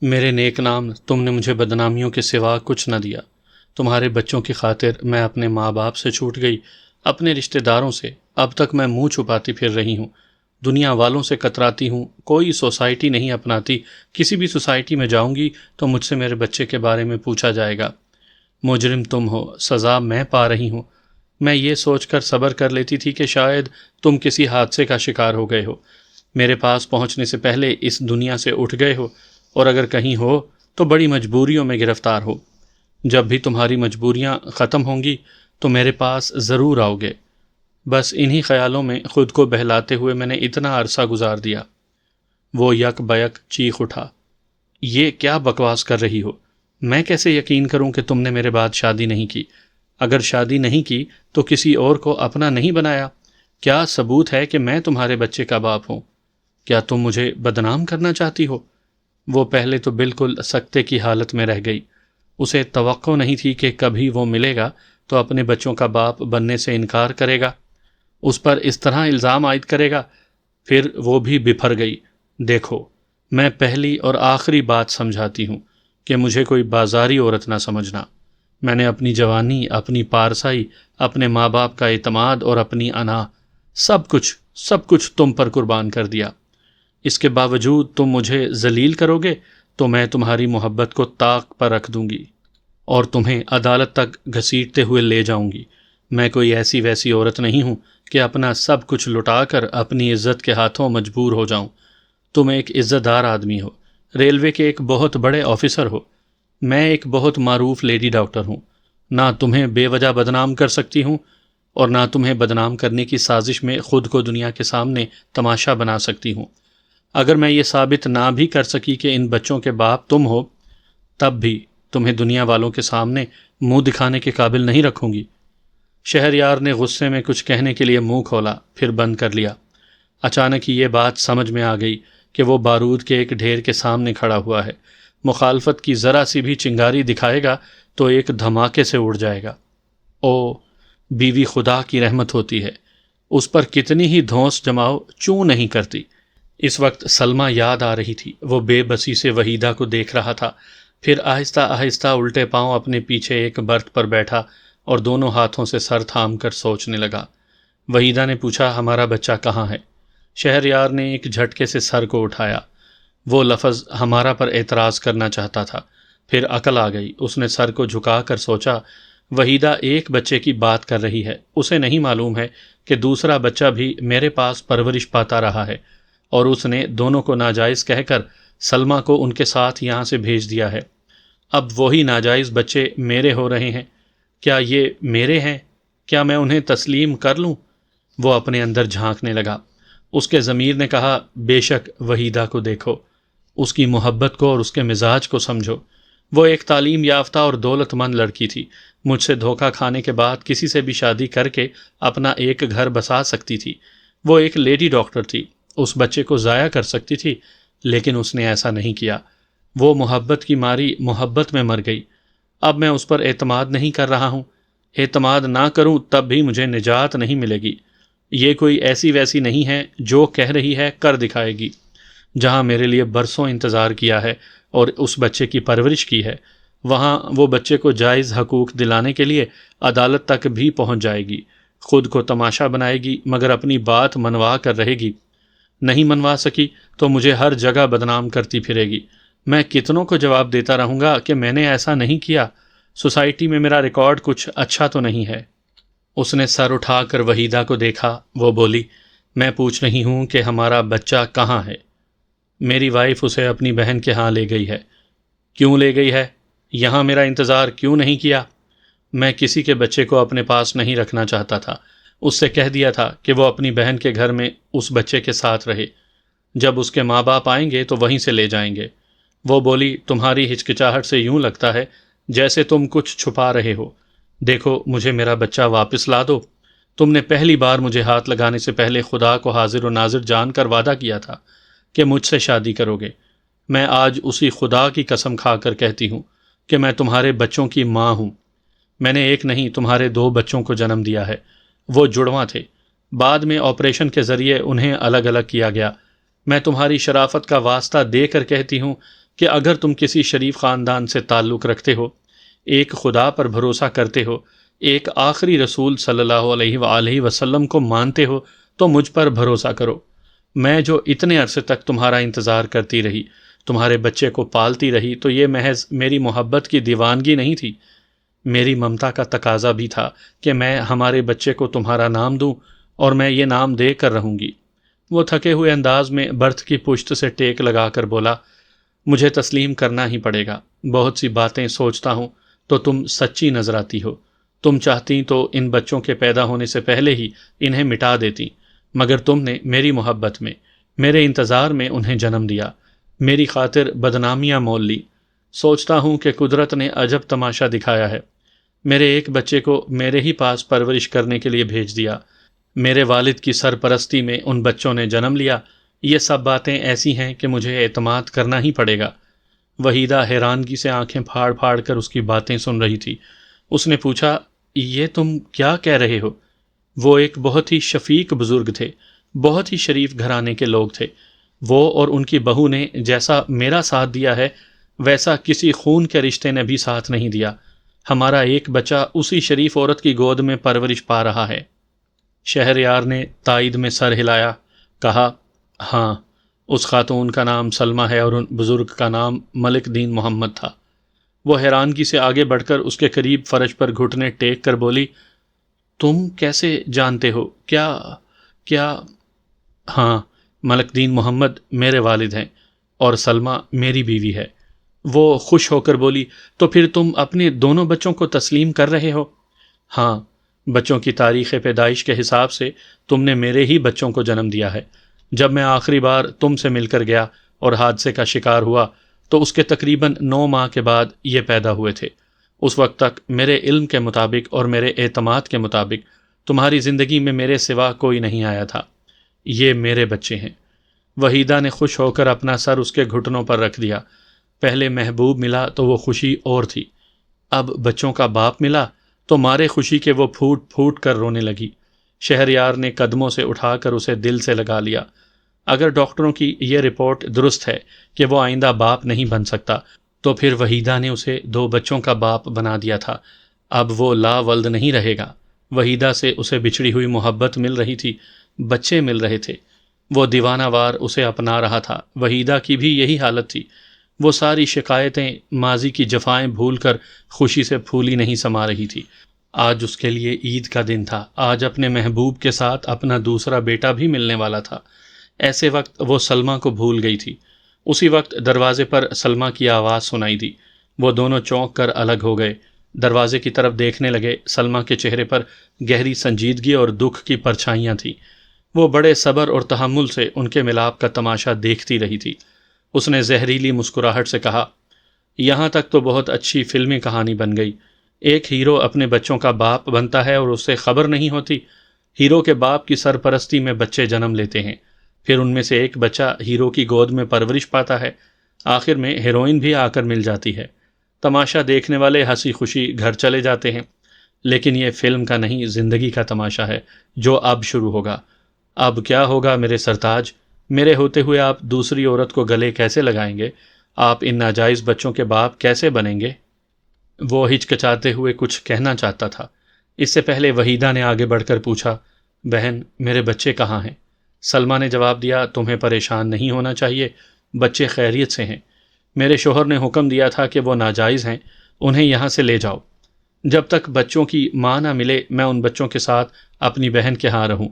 میرے نیک نام، تم نے مجھے بدنامیوں کے سوا کچھ نہ دیا۔ تمہارے بچوں کی خاطر میں اپنے ماں باپ سے چھوٹ گئی، اپنے رشتہ داروں سے۔ اب تک میں منہ چھپاتی پھر رہی ہوں، دنیا والوں سے کتراتی ہوں، کوئی سوسائٹی نہیں اپناتی۔ کسی بھی سوسائٹی میں جاؤں گی تو مجھ سے میرے بچے کے بارے میں پوچھا جائے گا۔ مجرم تم ہو، سزا میں پا رہی ہوں۔ میں یہ سوچ کر صبر کر لیتی تھی کہ شاید تم کسی حادثے کا شکار ہو گئے ہو، میرے پاس پہنچنے سے پہلے اس دنیا سے اٹھ گئے ہو، اور اگر کہیں ہو تو بڑی مجبوریوں میں گرفتار ہو۔ جب بھی تمہاری مجبوریاں ختم ہوں گی تو میرے پاس ضرور آؤ گے۔ بس انہی خیالوں میں خود کو بہلاتے ہوئے میں نے اتنا عرصہ گزار دیا۔ وہ یک بیک چیخ اٹھا، یہ کیا بکواس کر رہی ہو؟ میں کیسے یقین کروں کہ تم نے میرے بعد شادی نہیں کی؟ اگر شادی نہیں کی تو کسی اور کو اپنا نہیں بنایا؟ کیا ثبوت ہے کہ میں تمہارے بچے کا باپ ہوں؟ کیا تم مجھے بدنام کرنا چاہتی ہو؟ وہ پہلے تو بالکل سکتے کی حالت میں رہ گئی۔ اسے توقع نہیں تھی کہ کبھی وہ ملے گا تو اپنے بچوں کا باپ بننے سے انکار کرے گا، اس پر اس طرح الزام عائد کرے گا۔ پھر وہ بھی بپھر گئی۔ دیکھو، میں پہلی اور آخری بات سمجھاتی ہوں کہ مجھے کوئی بازاری عورت نہ سمجھنا۔ میں نے اپنی جوانی، اپنی پارسائی، اپنے ماں باپ کا اعتماد اور اپنی انا، سب کچھ تم پر قربان کر دیا۔ اس کے باوجود تم مجھے ذلیل کرو گے تو میں تمہاری محبت کو طاق پر رکھ دوں گی اور تمہیں عدالت تک گھسیٹتے ہوئے لے جاؤں گی۔ میں کوئی ایسی ویسی عورت نہیں ہوں کہ اپنا سب کچھ لٹا کر اپنی عزت کے ہاتھوں مجبور ہو جاؤں۔ تم ایک عزت دار آدمی ہو، ریلوے کے ایک بہت بڑے آفیسر ہو، میں ایک بہت معروف لیڈی ڈاکٹر ہوں۔ نہ تمہیں بے وجہ بدنام کر سکتی ہوں اور نہ تمہیں بدنام کرنے کی سازش میں خود کو دنیا کے سامنے تماشا بنا سکتی ہوں۔ اگر میں یہ ثابت نہ بھی کر سکی کہ ان بچوں کے باپ تم ہو، تب بھی تمہیں دنیا والوں کے سامنے منہ دکھانے کے قابل نہیں رکھوں گی۔ شہریار نے غصے میں کچھ کہنے کے لیے منہ کھولا، پھر بند کر لیا۔ اچانک ہی یہ بات سمجھ میں آ گئی کہ وہ بارود کے ایک ڈھیر کے سامنے کھڑا ہوا ہے، مخالفت کی ذرا سی بھی چنگاری دکھائے گا تو ایک دھماکے سے اڑ جائے گا۔ او بیوی خدا کی رحمت ہوتی ہے، اس پر کتنی ہی دھونس جماؤ چوں نہیں کرتی۔ اس وقت سلمیٰ یاد آ رہی تھی۔ وہ بے بسی سے وحیدہ کو دیکھ رہا تھا، پھر آہستہ آہستہ الٹے پاؤں اپنے پیچھے ایک برتھ پر بیٹھا اور دونوں ہاتھوں سے سر تھام کر سوچنے لگا۔ وحیدہ نے پوچھا، ہمارا بچہ کہاں ہے؟ شہریار نے ایک جھٹکے سے سر کو اٹھایا۔ وہ لفظ ہمارا پر اعتراض کرنا چاہتا تھا، پھر عقل آ گئی۔ اس نے سر کو جھکا کر سوچا، وحیدہ ایک بچے کی بات کر رہی ہے، اسے نہیں معلوم ہے کہ دوسرا بچہ بھی میرے پاس پرورش پاتا رہا ہے اور اس نے دونوں کو ناجائز کہہ کر سلمیٰ کو ان کے ساتھ یہاں سے بھیج دیا ہے۔ اب وہی ناجائز بچے میرے ہو رہے ہیں۔ کیا یہ میرے ہیں؟ کیا میں انہیں تسلیم کر لوں؟ وہ اپنے اندر جھانکنے لگا۔ اس کے ضمیر نے کہا، بے شک وحیدہ کو دیکھو، اس کی محبت کو اور اس کے مزاج کو سمجھو۔ وہ ایک تعلیم یافتہ اور دولت مند لڑکی تھی، مجھ سے دھوکہ کھانے کے بعد کسی سے بھی شادی کر کے اپنا ایک گھر بسا سکتی تھی۔ وہ ایک لیڈی ڈاکٹر تھی، اس بچے کو ضائع کر سکتی تھی، لیکن اس نے ایسا نہیں کیا۔ وہ محبت کی ماری محبت میں مر گئی۔ اب میں اس پر اعتماد نہیں کر رہا ہوں۔ اعتماد نہ کروں تب بھی مجھے نجات نہیں ملے گی۔ یہ کوئی ایسی ویسی نہیں ہے، جو کہہ رہی ہے کر دکھائے گی۔ جہاں میرے لیے برسوں انتظار کیا ہے اور اس بچے کی پرورش کی ہے، وہاں وہ بچے کو جائز حقوق دلانے کے لیے عدالت تک بھی پہنچ جائے گی، خود کو تماشا بنائے گی، مگر اپنی بات منوا کر رہے گی۔ نہیں منوا سکی تو مجھے ہر جگہ بدنام کرتی پھرے گی۔ میں کتنوں کو جواب دیتا رہوں گا کہ میں نے ایسا نہیں کیا، سوسائٹی میں میرا ریکارڈ کچھ اچھا تو نہیں ہے۔ اس نے سر اٹھا کر وحیدہ کو دیکھا۔ وہ بولی، میں پوچھ رہی ہوں کہ ہمارا بچہ کہاں ہے؟ میری وائف اسے اپنی بہن کے ہاں لے گئی ہے۔ کیوں لے گئی ہے؟ یہاں میرا انتظار کیوں نہیں کیا؟ میں کسی کے بچے کو اپنے پاس نہیں رکھنا چاہتا تھا۔ اس سے کہہ دیا تھا کہ وہ اپنی بہن کے گھر میں اس بچے کے ساتھ رہے، جب اس کے ماں باپ آئیں گے تو وہیں سے لے جائیں گے۔ وہ بولی، تمہاری ہچکچاہٹ سے یوں لگتا ہے جیسے تم کچھ چھپا رہے ہو۔ دیکھو، مجھے میرا بچہ واپس لا دو۔ تم نے پہلی بار مجھے ہاتھ لگانے سے پہلے خدا کو حاضر و ناظر جان کر وعدہ کیا تھا کہ مجھ سے شادی کرو گے۔ میں آج اسی خدا کی قسم کھا کر کہتی ہوں کہ میں تمہارے بچوں کی ماں ہوں۔ میں نے ایک نہیں، تمہارے 2 بچوں کو جنم دیا ہے۔ وہ جڑواں تھے، بعد میں آپریشن کے ذریعے انہیں الگ الگ کیا گیا۔ میں تمہاری شرافت کا واسطہ دے کر کہتی ہوں کہ اگر تم کسی شریف خاندان سے تعلق رکھتے ہو، ایک خدا پر بھروسہ کرتے ہو، ایک آخری رسول صلی اللہ علیہ وآلہ وسلم کو مانتے ہو، تو مجھ پر بھروسہ کرو۔ میں جو اتنے عرصے تک تمہارا انتظار کرتی رہی، تمہارے بچے کو پالتی رہی، تو یہ محض میری محبت کی دیوانگی نہیں تھی، میری ممتا کا تقاضا بھی تھا کہ میں ہمارے بچے کو تمہارا نام دوں، اور میں یہ نام دے کر رہوں گی۔ وہ تھکے ہوئے انداز میں برتھ کی پشت سے ٹیک لگا کر بولا، مجھے تسلیم کرنا ہی پڑے گا، بہت سی باتیں سوچتا ہوں تو تم سچی نظر آتی ہو، تم چاہتی تو ان بچوں کے پیدا ہونے سے پہلے ہی انہیں مٹا دیتی، مگر تم نے میری محبت میں، میرے انتظار میں انہیں جنم دیا، میری خاطر بدنامیاں مول لی۔ سوچتا ہوں کہ قدرت نے عجب تماشا دکھایا ہے، میرے ایک بچے کو میرے ہی پاس پرورش کرنے کے لیے بھیج دیا، میرے والد کی سرپرستی میں ان بچوں نے جنم لیا۔ یہ سب باتیں ایسی ہیں کہ مجھے اعتماد کرنا ہی پڑے گا۔ وحیدہ حیرانگی سے آنکھیں پھاڑ پھاڑ کر اس کی باتیں سن رہی تھی۔ اس نے پوچھا، یہ تم کیا کہہ رہے ہو؟ وہ ایک بہت ہی شفیق بزرگ تھے، بہت ہی شریف گھرانے کے لوگ تھے۔ وہ اور ان کی بہو نے جیسا میرا ساتھ دیا ہے، ویسا کسی خون کے رشتے نے بھی ساتھ نہیں دیا۔ ہمارا ایک بچہ اسی شریف عورت کی گود میں پرورش پا رہا ہے۔ شہریار نے تائید میں سر ہلایا، کہا، ہاں، اس خاتون کا نام سلمہ ہے اور ان بزرگ کا نام ملک دین محمد تھا۔ وہ حیرانگی سے آگے بڑھ کر اس کے قریب فرش پر گھٹنے ٹیک کر بولی، تم کیسے جانتے ہو؟ کیا؟ ہاں، ملک دین محمد میرے والد ہیں اور سلمہ میری بیوی ہے۔ وہ خوش ہو کر بولی، تو پھر تم اپنے دونوں بچوں کو تسلیم کر رہے ہو؟ ہاں، بچوں کی تاریخ پیدائش کے حساب سے تم نے میرے ہی بچوں کو جنم دیا ہے۔ جب میں آخری بار تم سے مل کر گیا اور حادثے کا شکار ہوا تو اس کے تقریباً 9 ماہ کے بعد یہ پیدا ہوئے تھے۔ اس وقت تک میرے علم کے مطابق اور میرے اعتماد کے مطابق تمہاری زندگی میں میرے سوا کوئی نہیں آیا تھا۔ یہ میرے بچے ہیں۔ وحیدہ نے خوش ہو کر اپنا سر اس کے گھٹنوں پر رکھ دیا۔ پہلے محبوب ملا تو وہ خوشی اور تھی، اب بچوں کا باپ ملا تو مارے خوشی کے وہ پھوٹ پھوٹ کر رونے لگی۔ شہریار نے قدموں سے اٹھا کر اسے دل سے لگا لیا۔ اگر ڈاکٹروں کی یہ رپورٹ درست ہے کہ وہ آئندہ باپ نہیں بن سکتا، تو پھر وحیدہ نے اسے 2 بچوں کا باپ بنا دیا تھا۔ اب وہ لا ولد نہیں رہے گا۔ وحیدہ سے اسے بچھڑی ہوئی محبت مل رہی تھی، بچے مل رہے تھے، وہ دیوانہ وار اسے اپنا رہا تھا۔ وحیدہ کی بھی یہی حالت تھی۔ وہ ساری شکایتیں، ماضی کی جفائیں بھول کر خوشی سے پھولی نہیں سما رہی تھی۔ آج اس کے لیے عید کا دن تھا، آج اپنے محبوب کے ساتھ اپنا دوسرا بیٹا بھی ملنے والا تھا۔ ایسے وقت وہ سلمہ کو بھول گئی تھی۔ اسی وقت دروازے پر سلمہ کی آواز سنائی دی۔ وہ دونوں چونک کر الگ ہو گئے، دروازے کی طرف دیکھنے لگے۔ سلمہ کے چہرے پر گہری سنجیدگی اور دکھ کی پرچھائیاں تھیں۔ وہ بڑے صبر اور تحمل سے ان کے ملاپ کا تماشا دیکھتی رہی تھی۔ اس نے زہریلی مسکراہٹ سے کہا، یہاں تک تو بہت اچھی فلمی کہانی بن گئی۔ ایک ہیرو اپنے بچوں کا باپ بنتا ہے اور اس سے خبر نہیں ہوتی۔ ہیرو کے باپ کی سرپرستی میں بچے جنم لیتے ہیں، پھر ان میں سے ایک بچہ ہیرو کی گود میں پرورش پاتا ہے، آخر میں ہیروئن بھی آ کر مل جاتی ہے۔ تماشا دیکھنے والے ہنسی خوشی گھر چلے جاتے ہیں۔ لیکن یہ فلم کا نہیں، زندگی کا تماشا ہے جو اب شروع ہوگا۔ اب کیا ہوگا میرے سرتاج؟ میرے ہوتے ہوئے آپ دوسری عورت کو گلے کیسے لگائیں گے؟ آپ ان ناجائز بچوں کے باپ کیسے بنیں گے؟ وہ ہچکچاتے ہوئے کچھ کہنا چاہتا تھا، اس سے پہلے وحیدہ نے آگے بڑھ کر پوچھا، بہن، میرے بچے کہاں ہیں؟ سلمہ نے جواب دیا، تمہیں پریشان نہیں ہونا چاہیے، بچے خیریت سے ہیں۔ میرے شوہر نے حکم دیا تھا کہ وہ ناجائز ہیں، انہیں یہاں سے لے جاؤ۔ جب تک بچوں کی ماں نہ ملے میں ان بچوں کے ساتھ اپنی بہن کے ہاں رہوں۔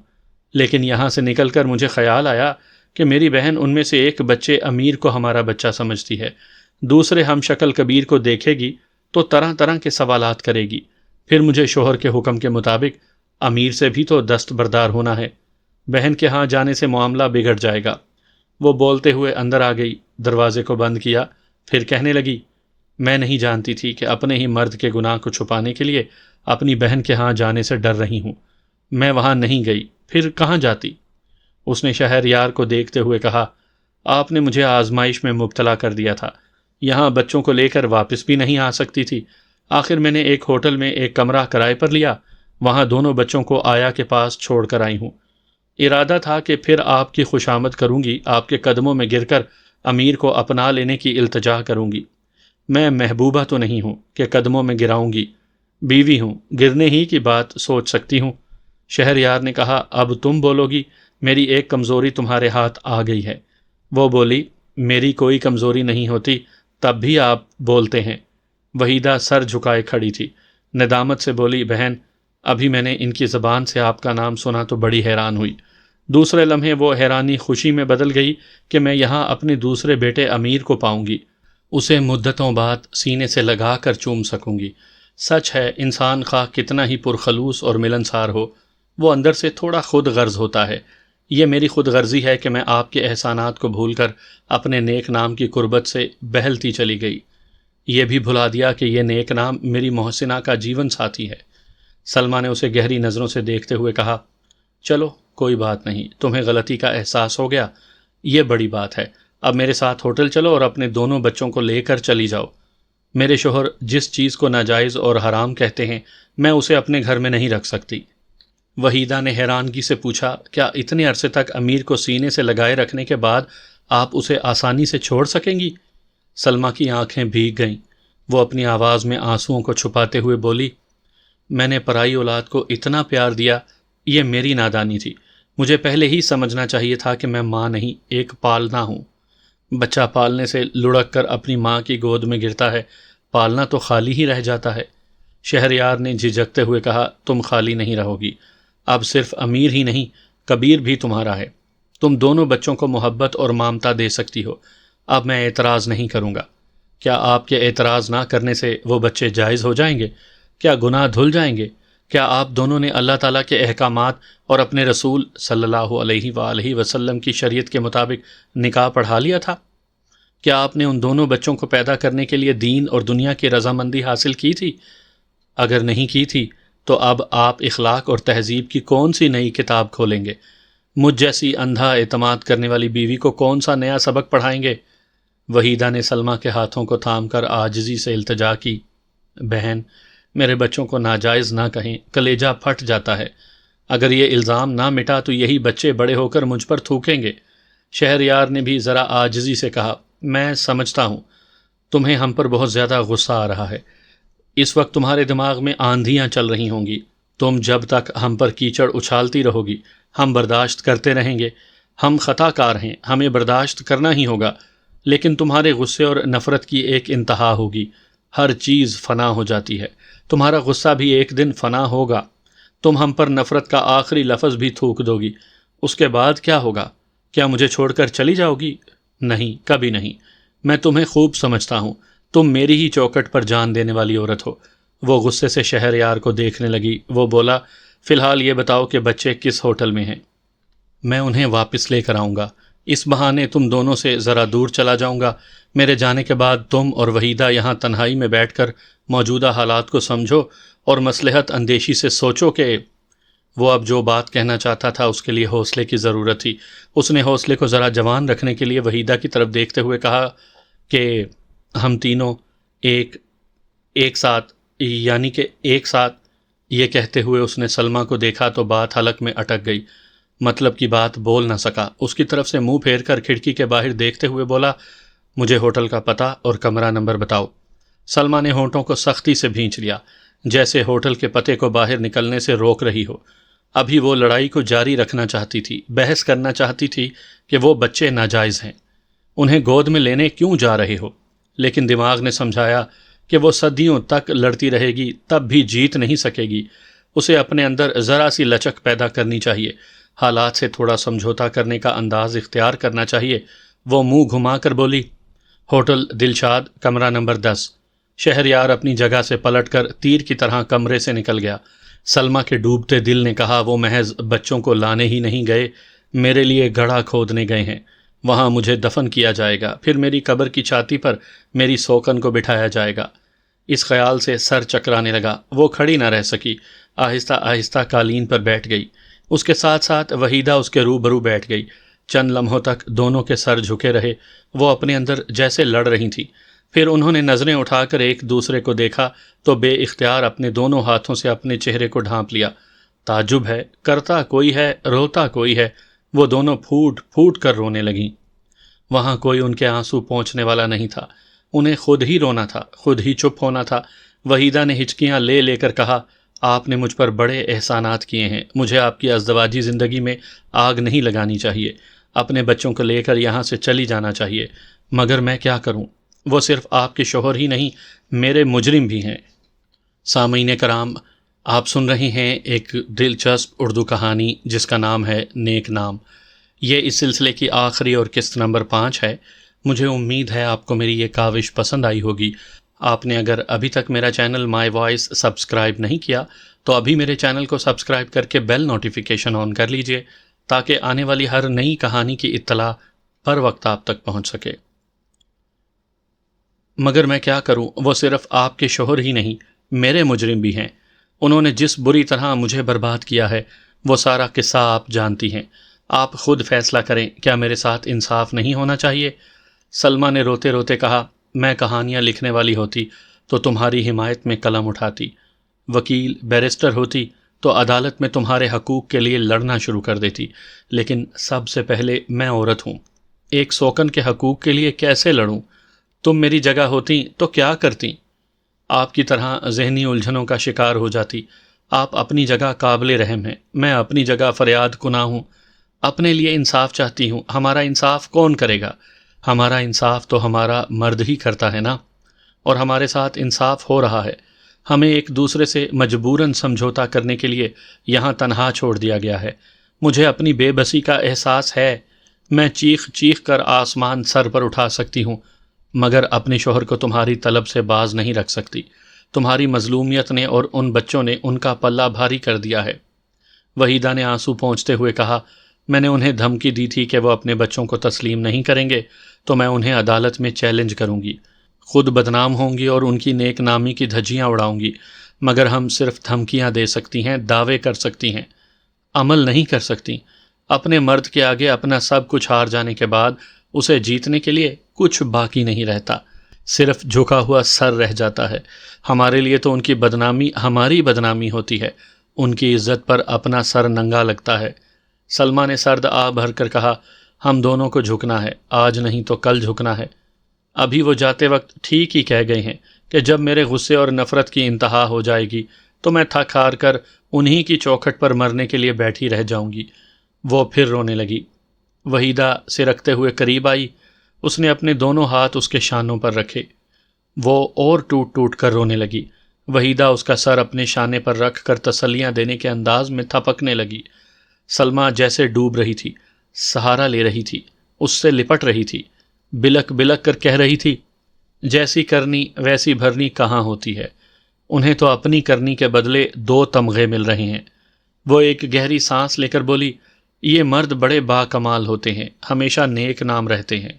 لیکن یہاں سے نکل کر مجھے خیال آیا کہ میری بہن ان میں سے ایک بچے امیر کو ہمارا بچہ سمجھتی ہے، دوسرے ہم شکل کبیر کو دیکھے گی تو طرح طرح کے سوالات کرے گی، پھر مجھے شوہر کے حکم کے مطابق امیر سے بھی تو دستبردار ہونا ہے، بہن کے ہاں جانے سے معاملہ بگڑ جائے گا۔ وہ بولتے ہوئے اندر آ گئی، دروازے کو بند کیا، پھر کہنے لگی، میں نہیں جانتی تھی کہ اپنے ہی مرد کے گناہ کو چھپانے کے لیے اپنی بہن کے ہاں جانے سے ڈر رہی ہوں۔ میں وہاں نہیں گئی، پھر کہاں جاتی؟ اس نے شہریار کو دیکھتے ہوئے کہا، آپ نے مجھے آزمائش میں مبتلا کر دیا تھا، یہاں بچوں کو لے کر واپس بھی نہیں آ سکتی تھی، آخر میں نے ایک ہوٹل میں ایک کمرہ کرائے پر لیا، وہاں دونوں بچوں کو آیا کے پاس چھوڑ کر آئی ہوں۔ ارادہ تھا کہ پھر آپ کی خوشامد کروں گی، آپ کے قدموں میں گر کر امیر کو اپنا لینے کی التجا کروں گی۔ میں محبوبہ تو نہیں ہوں کہ قدموں میں گراؤں گی، بیوی ہوں، گرنے ہی کی بات سوچ سکتی ہوں۔ شہریار نے کہا، اب تم بولو گی، میری ایک کمزوری تمہارے ہاتھ آ گئی ہے۔ وہ بولی، میری کوئی کمزوری نہیں ہوتی، تب بھی آپ بولتے ہیں۔ وحیدہ سر جھکائے کھڑی تھی، ندامت سے بولی، بہن، ابھی میں نے ان کی زبان سے آپ کا نام سنا تو بڑی حیران ہوئی۔ دوسرے لمحے وہ حیرانی خوشی میں بدل گئی کہ میں یہاں اپنے دوسرے بیٹے امیر کو پاؤں گی، اسے مدتوں بعد سینے سے لگا کر چوم سکوں گی۔ سچ ہے، انسان خواہ کتنا ہی پرخلوص اور ملنسار ہو، وہ اندر سے تھوڑا خود غرض ہوتا ہے۔ یہ میری خود غرضی ہے کہ میں آپ کے احسانات کو بھول کر اپنے نیک نام کی قربت سے بہلتی چلی گئی۔ یہ بھی بھلا دیا کہ یہ نیک نام میری محسنہ کا جیون ساتھی ہے۔ سلمہ نے اسے گہری نظروں سے دیکھتے ہوئے کہا، چلو کوئی بات نہیں، تمہیں غلطی کا احساس ہو گیا، یہ بڑی بات ہے۔ اب میرے ساتھ ہوٹل چلو اور اپنے دونوں بچوں کو لے کر چلی جاؤ۔ میرے شوہر جس چیز کو ناجائز اور حرام کہتے ہیں، میں اسے اپنے گھر میں نہیں رکھ سکتی۔ وحیدہ نے حیرانگی سے پوچھا، کیا اتنے عرصے تک امیر کو سینے سے لگائے رکھنے کے بعد آپ اسے آسانی سے چھوڑ سکیں گی؟ سلمہ کی آنکھیں بھیگ گئیں، وہ اپنی آواز میں آنسوؤں کو چھپاتے ہوئے بولی، میں نے پرائی اولاد کو اتنا پیار دیا، یہ میری نادانی تھی۔ مجھے پہلے ہی سمجھنا چاہیے تھا کہ میں ماں نہیں، ایک پالنا ہوں۔ بچہ پالنے سے لڑک کر اپنی ماں کی گود میں گرتا ہے، پالنا تو خالی ہی رہ جاتا ہے۔ شہریار نے جھجکتے ہوئے کہا، تم خالی نہیں رہو گی، اب صرف امیر ہی نہیں، کبیر بھی تمہارا ہے۔ تم دونوں بچوں کو محبت اور مامتا دے سکتی ہو، اب میں اعتراض نہیں کروں گا۔ کیا آپ کے اعتراض نہ کرنے سے وہ بچے جائز ہو جائیں گے؟ کیا گناہ دھل جائیں گے؟ کیا آپ دونوں نے اللہ تعالیٰ کے احکامات اور اپنے رسول صلی اللہ علیہ وآلہ وسلم کی شریعت کے مطابق نکاح پڑھا لیا تھا؟ کیا آپ نے ان دونوں بچوں کو پیدا کرنے کے لیے دین اور دنیا کی رضامندی حاصل کی تھی؟ اگر نہیں کی تھی تو اب آپ اخلاق اور تہذیب کی کون سی نئی کتاب کھولیں گے؟ مجھ جیسی اندھا اعتماد کرنے والی بیوی کو کون سا نیا سبق پڑھائیں گے؟ وحیدہ نے سلمہ کے ہاتھوں کو تھام کر عاجزی سے التجا کی، بہن، میرے بچوں کو ناجائز نہ کہیں، کلیجہ پھٹ جاتا ہے۔ اگر یہ الزام نہ مٹا تو یہی بچے بڑے ہو کر مجھ پر تھوکیں گے۔ شہریار نے بھی ذرا عاجزی سے کہا، میں سمجھتا ہوں تمہیں ہم پر بہت زیادہ غصہ آ رہا ہے، اس وقت تمہارے دماغ میں آندھیاں چل رہی ہوں گی۔ تم جب تک ہم پر کیچڑ اچھالتی رہو گی، ہم برداشت کرتے رہیں گے۔ ہم خطا کار ہیں، ہمیں برداشت کرنا ہی ہوگا، لیکن تمہارے غصے اور نفرت کی ایک انتہا ہوگی۔ ہر چیز فنا ہو جاتی ہے، تمہارا غصہ بھی ایک دن فنا ہوگا۔ تم ہم پر نفرت کا آخری لفظ بھی تھوک دو گی، اس کے بعد کیا ہوگا؟ کیا مجھے چھوڑ کر چلی جاؤ گی؟ نہیں، کبھی نہیں۔ میں تمہیں خوب سمجھتا ہوں، تم میری ہی چوکٹ پر جان دینے والی عورت ہو۔ وہ غصے سے شہریار کو دیکھنے لگی۔ وہ بولا، فی الحال یہ بتاؤ کہ بچے کس ہوٹل میں ہیں؟ میں انہیں واپس لے کر آؤں گا، اس بہانے تم دونوں سے ذرا دور چلا جاؤں گا۔ میرے جانے کے بعد تم اور وحیدہ یہاں تنہائی میں بیٹھ کر موجودہ حالات کو سمجھو اور مصلحت اندیشی سے سوچو کہ… وہ اب جو بات کہنا چاہتا تھا اس کے لیے حوصلے کی ضرورت تھی۔ اس نے حوصلے کو ذرا جوان رکھنے کے لیے وحیدہ کی طرف دیکھتے ہوئے کہا کہ ہم تینوں ایک ساتھ، یعنی کہ ایک ساتھ۔ یہ کہتے ہوئے اس نے سلمہ کو دیکھا تو بات حلق میں اٹک گئی، مطلب کی بات بول نہ سکا۔ اس کی طرف سے منہ پھیر کر کھڑکی کے باہر دیکھتے ہوئے بولا، مجھے ہوٹل کا پتہ اور کمرہ نمبر بتاؤ۔ سلمہ نے ہونٹوں کو سختی سے بھینچ لیا، جیسے ہوٹل کے پتے کو باہر نکلنے سے روک رہی ہو۔ ابھی وہ لڑائی کو جاری رکھنا چاہتی تھی، بحث کرنا چاہتی تھی کہ وہ بچے ناجائز ہیں، انہیں گود میں لینے کیوں جا رہے ہو، لیکن دماغ نے سمجھایا کہ وہ صدیوں تک لڑتی رہے گی تب بھی جیت نہیں سکے گی۔ اسے اپنے اندر ذرا سی لچک پیدا کرنی چاہیے، حالات سے تھوڑا سمجھوتا کرنے کا انداز اختیار کرنا چاہیے۔ وہ منہ گھما کر بولی، ہوٹل دلشاد، کمرہ نمبر 10۔ شہریار اپنی جگہ سے پلٹ کر تیر کی طرح کمرے سے نکل گیا۔ سلمہ کے ڈوبتے دل نے کہا، وہ محض بچوں کو لانے ہی نہیں گئے، میرے لیے گڑھا کھودنے گئے ہیں۔ وہاں مجھے دفن کیا جائے گا، پھر میری قبر کی چھاتی پر میری سوکن کو بٹھایا جائے گا۔ اس خیال سے سر چکرانے لگا۔ وہ کھڑی نہ رہ سکی، آہستہ آہستہ قالین پر بیٹھ گئی۔ اس کے ساتھ ساتھ وحیدہ اس کے روبرو بیٹھ گئی۔ چند لمحوں تک دونوں کے سر جھکے رہے، وہ اپنے اندر جیسے لڑ رہی تھیں۔ پھر انہوں نے نظریں اٹھا کر ایک دوسرے کو دیکھا تو بے اختیار اپنے دونوں ہاتھوں سے اپنے چہرے کو ڈھانپ لیا۔ تعجب ہے، کرتا کوئی ہے، روتا کوئی ہے، وہ دونوں پھوٹ پھوٹ کر رونے لگیں۔ وہاں کوئی ان کے آنسو پہنچنے والا نہیں تھا، انہیں خود ہی رونا تھا، خود ہی چپ ہونا تھا۔ وحیدہ نے ہچکیاں لے لے کر کہا، آپ نے مجھ پر بڑے احسانات کیے ہیں، مجھے آپ کی ازدواجی زندگی میں آگ نہیں لگانی چاہیے، اپنے بچوں کو لے کر یہاں سے چلی جانا چاہیے، مگر میں کیا کروں؟ وہ صرف آپ کے شوہر ہی نہیں، میرے مجرم بھی ہیں۔ سامعین کرام، آپ سن رہے ہیں ایک دلچسپ اردو کہانی جس کا نام ہے نیک نام۔ یہ اس سلسلے کی آخری اور قسط نمبر 5 ہے۔ مجھے امید ہے آپ کو میری یہ کاوش پسند آئی ہوگی۔ آپ نے اگر ابھی تک میرا چینل مائی وائس سبسکرائب نہیں کیا تو ابھی میرے چینل کو سبسکرائب کر کے بیل نوٹیفیکیشن آن کر لیجئے تاکہ آنے والی ہر نئی کہانی کی اطلاع پر وقت آپ تک پہنچ سکے۔ مگر میں کیا کروں؟ وہ صرف آپ کے شوہر ہی نہیں، میرے مجرم بھی ہیں۔ انہوں نے جس بری طرح مجھے برباد کیا ہے وہ سارا قصہ آپ جانتی ہیں۔ آپ خود فیصلہ کریں، کیا میرے ساتھ انصاف نہیں ہونا چاہیے؟ سلمہ نے روتے روتے کہا، میں کہانیاں لکھنے والی ہوتی تو تمہاری حمایت میں قلم اٹھاتی، وکیل بیرسٹر ہوتی تو عدالت میں تمہارے حقوق کے لیے لڑنا شروع کر دیتی، لیکن سب سے پہلے میں عورت ہوں، ایک سوکن کے حقوق کے لیے کیسے لڑوں؟ تم میری جگہ ہوتی تو کیا کرتی؟ آپ کی طرح ذہنی الجھنوں کا شکار ہو جاتی۔ آپ اپنی جگہ قابل رحم ہیں، میں اپنی جگہ فریاد کناں ہوں، اپنے لیے انصاف چاہتی ہوں۔ ہمارا انصاف کون کرے گا؟ ہمارا انصاف تو ہمارا مرد ہی کرتا ہے نا، اور ہمارے ساتھ انصاف ہو رہا ہے۔ ہمیں ایک دوسرے سے مجبوراً سمجھوتا کرنے کے لیے یہاں تنہا چھوڑ دیا گیا ہے۔ مجھے اپنی بے بسی کا احساس ہے، میں چیخ چیخ کر آسمان سر پر اٹھا سکتی ہوں، مگر اپنے شوہر کو تمہاری طلب سے باز نہیں رکھ سکتی۔ تمہاری مظلومیت نے اور ان بچوں نے ان کا پلہ بھاری کر دیا ہے۔ وحیدہ نے آنسو پونچھتے ہوئے کہا، میں نے انہیں دھمکی دی تھی کہ وہ اپنے بچوں کو تسلیم نہیں کریں گے تو میں انہیں عدالت میں چیلنج کروں گی، خود بدنام ہوں گی اور ان کی نیک نامی کی دھجیاں اڑاؤں گی، مگر ہم صرف دھمکیاں دے سکتی ہیں، دعوے کر سکتی ہیں، عمل نہیں کر سکتی۔ اپنے مرد کے آگے اپنا سب کچھ ہار جانے کے بعد اسے جیتنے کے لیے کچھ باقی نہیں رہتا، صرف جھکا ہوا سر رہ جاتا ہے۔ ہمارے لیے تو ان کی بدنامی ہماری بدنامی ہوتی ہے، ان کی عزت پر اپنا سر ننگا لگتا ہے۔ سلمہ نے سرد آہ بھر کر کہا، ہم دونوں کو جھکنا ہے، آج نہیں تو کل جھکنا ہے۔ ابھی وہ جاتے وقت ٹھیک ہی کہہ گئے ہیں کہ جب میرے غصے اور نفرت کی انتہا ہو جائے گی تو میں تھک ہار کر انہی کی چوکھٹ پر مرنے کے لیے بیٹھی رہ جاؤں گی۔ وہ پھر رونے لگی۔ وحیدہ سرکتے ہوئے قریب آئی، اس نے اپنے دونوں ہاتھ اس کے شانوں پر رکھے۔ وہ اور ٹوٹ ٹوٹ کر رونے لگی۔ وحیدہ اس کا سر اپنے شانے پر رکھ کر تسلیاں دینے کے انداز میں تھپکنے لگی۔ سلمہ جیسے ڈوب رہی تھی، سہارا لے رہی تھی، اس سے لپٹ رہی تھی، بلک بلک کر کہہ رہی تھی، جیسی کرنی ویسی بھرنی کہاں ہوتی ہے، انہیں تو اپنی کرنی کے بدلے 2 تمغے مل رہے ہیں۔ وہ ایک گہری سانس لے کر بولی، یہ مرد بڑے با کمال ہوتے ہیں، ہمیشہ نیک نام رہتے ہیں۔